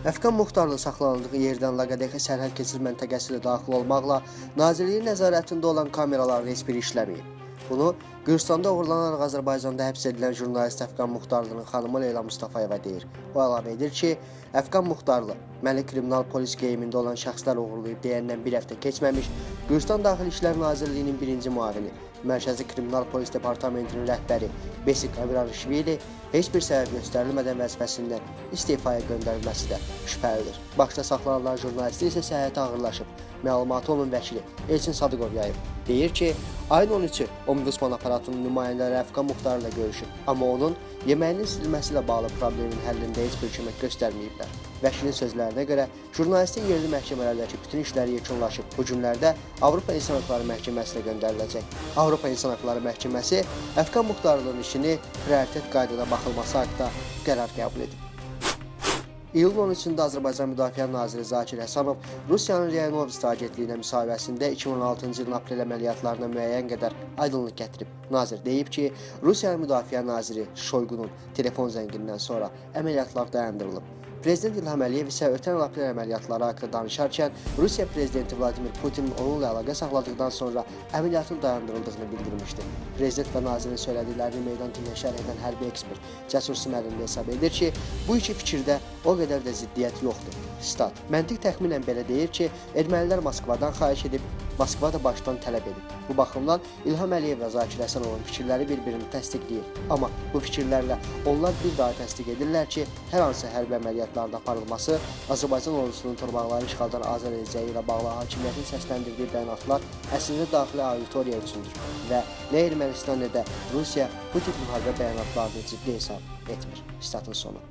Əfqan muxtarlığı saxlanıldığı yerdən Laqadexi sərhəd keçid məntəqəsi ilə daxil olmaqla Nazirliyin nəzarətində olan kameraların heç biri işləməyib. Bunu Gürcüstanda uğurlanaraq Azərbaycanda həbs edilən jurnalist Əfqan Muxtarlının xanımı Leyla Mustafayeva deyir. O əlavə edir ki, Əfqan Muxtarlı Məlik Kriminal Polis geyimində olan şəxslər uğurlayıb deyəndən bir həftə keçməmiş, Gürcüstan Daxili İşlər Nazirliyinin birinci müavini, Mərkəzi Kriminal Polis Departamentinin rəhbəri Besik Amirarishvili heç bir səbəb göstərilmədən vəzifəsindən istifaya göndərilməsi də şübhəlidir. Bakıda saxlanılan jurnalistin isə səhhəti ağırlaşıb. Məlumatı onun vəkili Elçin Sadıqov yayıb. Deyir ki, ayın 13-ü Ombudsman aparatının nümayəndələri Əfqan Muxtarla görüşüb, amma onun yeməyinin silməsi ilə bağlı problemin həllində heç bir kömək göstərməyiblər. Vəkilin sözlərinə görə, jurnalistin yerli məhkəmələrdəki bütün işləri yekunlaşıb. Bu günlərdə Avropa İnsan Hüquqları Məhkəməsinə göndəriləcək. Avropa İnsan Hüquqları Məhkəməsi Əfqan Muxtarlının işini prioritet qaydada baxılması haqqında qərar qəbul edib. İyulun 13-də Azərbaycan Müdafiə Naziri Zakir Həsənov Rusiyanın RIA Novosti agentliyinə müsahibəsində 2016-cı ilin aprel əməliyyatlarına müəyyən qədər aydınlıq gətirib. Nazir deyib ki, Rusiyanın Müdafiə Naziri Şoyqunun telefon zəngindən sonra əməliyyatlar dayandırılıb. Prezident İlham Əliyev isə ötən il aprel əməliyyatları haqqında danışarkən Rusiya Prezidenti Vladimir Putinin onunla əlaqə saxladıqdan sonra əməliyyatın dayandırıldığını bildirmişdi. Prezident və nazirin söylədiklərini meydan TV şərh edən hərbi ekspert Cəsur Simərli hesab edir ki, bu iki fikirdə o qədər də ziddiyyət yoxdur. Stat. Məntiq təxminən belə deyir ki, ermənilər Moskvadan xahiş edib, Moskva da başdan tələb edib. Bu baxımdan İlham Əliyev və Zakir Həsənovun fikirləri bir-birini təsdiqləyir. Amma bu fikirlərlə onlar bir daha təsdiq edirlər ki, hər hansı hərbi əməliyyatların aparılması Azərbaycan ordusunun torpaqları işğaldan azad edəcəyi ilə bağlı hakimiyyətin səsləndirdiyi bəyanatlar əslində daxili auditoriya üçündür və nə Ermənistan, nə də Rusiya bu tip müharibə bəyanatlarını ciddi hesab etmir. Statın sonu.